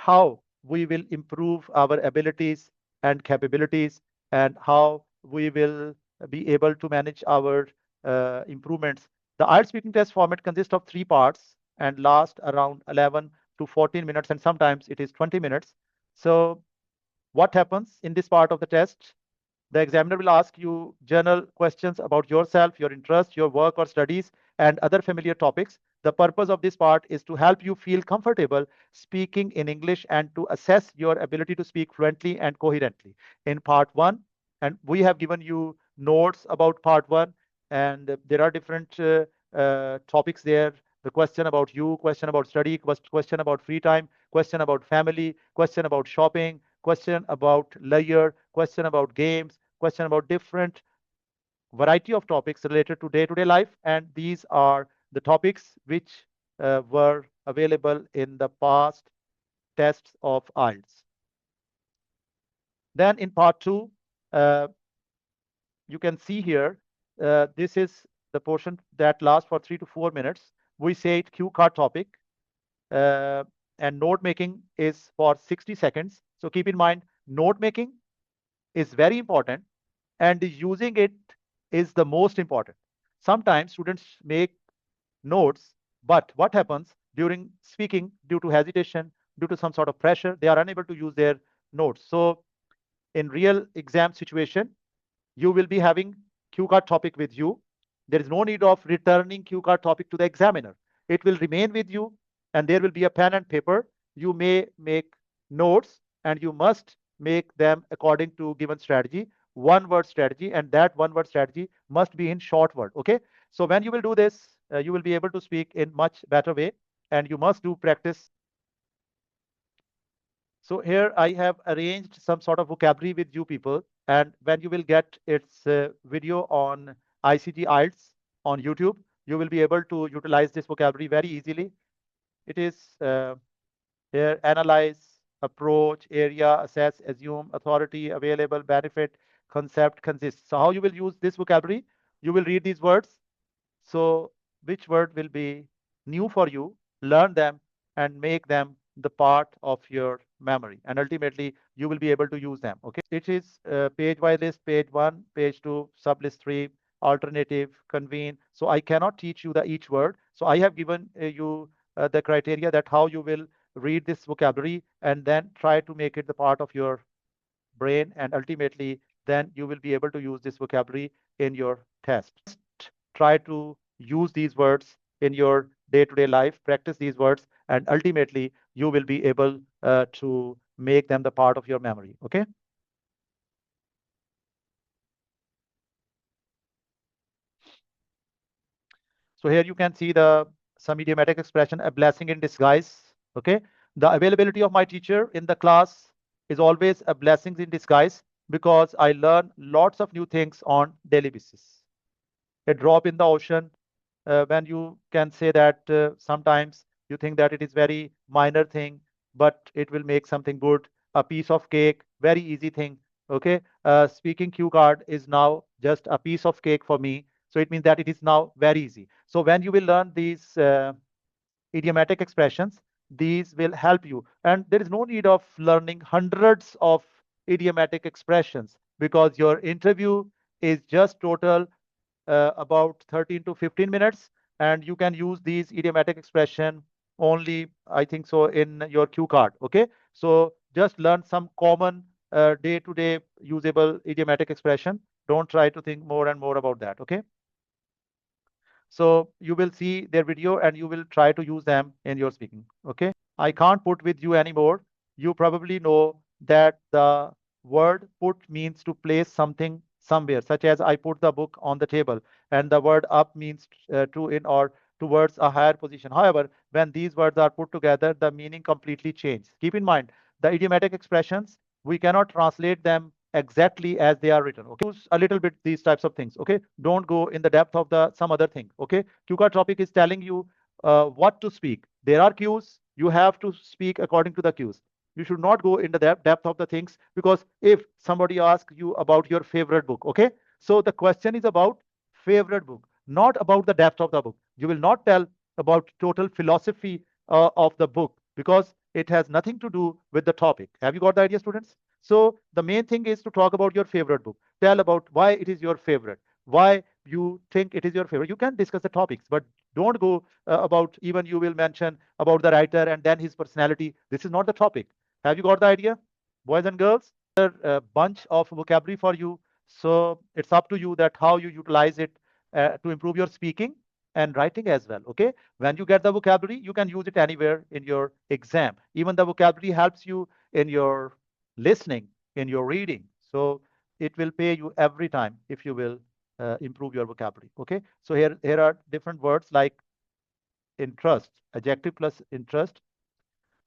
how we will improve our abilities and capabilities, and how we will be able to manage our improvements. The IELTS speaking test format consists of 3 parts and last around 11 to 14 minutes, and sometimes it is 20 minutes. So what happens in this part of the test? The examiner will ask you general questions about yourself, your interests, your work or studies, and other familiar topics. The purpose of this part is to help you feel comfortable speaking in English and to assess your ability to speak fluently and coherently. In part one, and we have given you notes about part one, and there are different topics there. The question about you, question about study, question about free time, question about family, question about shopping, question about leisure, question about games, question about different variety of topics related to day-to-day life. And these are the topics which were available in the past tests of IELTS. Then in part two, uh, you can see here, this is the portion that lasts for 3 to 4 minutes. We say it cue card topic, uh, and note making is for 60 seconds. So keep in mind, note making is very important and using it is the most important. Sometimes students make notes, but what happens during speaking, due to hesitation, due to some sort of pressure, they are unable to use their notes. So in real exam situation, you will be having cue card topic with you. There is no need of returning cue card topic to the examiner. It will remain with you, and there will be a pen and paper. You may make notes, and you must make them according to given strategy, one word strategy, and that one word strategy must be in short word. Okay. So when you will do this, you will be able to speak in much better way, and you must do practice. So here I have arranged some sort of vocabulary with you people, and when you will get its video on ICT IELTS on YouTube, you will be able to utilize this vocabulary very easily. It is here: analyze, approach, area, assess, assume, authority, available, benefit, concept, consist. So how you will use this vocabulary? You will read these words. So which word will be new for you? Learn them and make them the part of your memory, and ultimately you will be able to use them. Okay, it is page wise list: page 1, page 2, sub list 3, alternative, convene. So I cannot teach you the each word, so I have given you the criteria that how you will read this vocabulary and then try to make it the part of your brain, and ultimately then you will be able to use this vocabulary in your test. Try to use these words in your day-to-day life, practice these words, and ultimately you will be able to make them the part of your memory. Okay. So here you can see the some idiomatic expression, a blessing in disguise. Okay. The availability of my teacher in the class is always a blessing in disguise because I learn lots of new things on daily basis. A drop in the ocean, when you can say that sometimes you think that it is very minor thing, but it will make something good. A piece of cake, very easy thing. Okay. Speaking cue card is now just a piece of cake for me, so it means that it is now very easy. So when you will learn these idiomatic expressions, these will help you, and there is no need of learning hundreds of idiomatic expressions because your interview is just total about 13 to 15 minutes, and you can use these idiomatic expression only, I think so, in your cue card. Okay. So just learn some common day-to-day usable idiomatic expression. Don't try to think more and more about that. Okay. So you will see their video and you will try to use them in your speaking. Okay. I can't put with you anymore. You probably know that the word put means to place something somewhere, such as I put the book on the table, and the word up means to in or towards a higher position. However, when these words are put together, the meaning completely changes. Keep in mind, the idiomatic expressions, we cannot translate them exactly as they are written. Okay, use a little bit these types of things. Okay, don't go in the depth of the some other thing. Okay, QCard topic is telling you what to speak. There are cues. You have to speak according to the cues. You should not go in the depth of the things, because if somebody asks you about your favorite book, okay, so the question is about favorite book, not about the depth of the book. You will not tell about total philosophy of the book, because It has nothing to do with the topic. Have you got the idea, students? So the main thing is to talk about your favorite book. Tell about why it is your favorite, why you think it is your favorite. You can discuss the topics, but don't go about, even you will mention about the writer and then his personality. This is not the topic. Have you got the idea, boys and girls? A bunch of vocabulary for you. So it's up to you that how you utilize it to improve your speaking and writing as well. Okay. When you get the vocabulary, you can use it anywhere in your exam. Even the vocabulary helps you in your listening, in your reading. So it will pay you every time if you will improve your vocabulary. Okay. So here are different words like interest, adjective plus interest.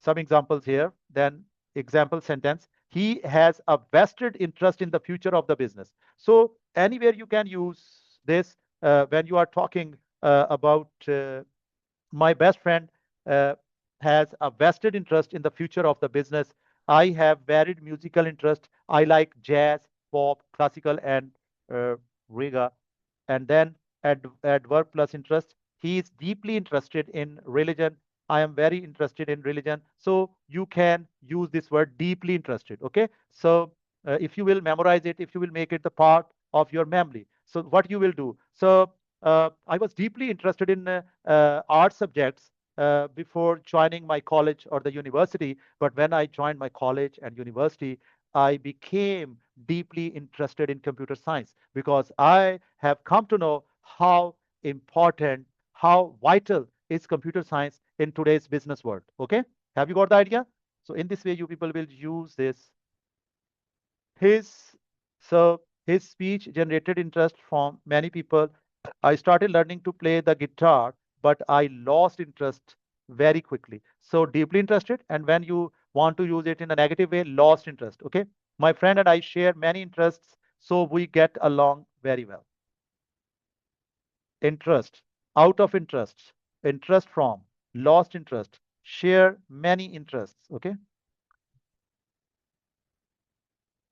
Some examples here. Then example sentence. He has a vested interest in the future of the business. So anywhere you can use this when you are talking about my best friend uh, has a vested interest in the future of the business. I have varied musical interest. I like jazz, pop, classical, and uh, riga. And then adverb plus interest. He is deeply interested in religion. I am very interested in religion. So you can use this word deeply interested. Okay. So if you will memorize it, if you will make it the part of your memory. So what you will do? So I was deeply interested in art subjects before joining my college or the university. But when I joined my college and university, I became deeply interested in computer science because I have come to know how important, how vital is computer science in today's business world. Okay, have you got the idea? So in this way, you people will use this. His so his speech generated interest from many people. I started learning to play the guitar, but I lost interest very quickly. So deeply interested, and when you want to use it in a negative way, lost interest. Okay. My friend and I share many interests, so we get along very well. Interest, out of interest, interest from, lost interest, share many interests. Okay.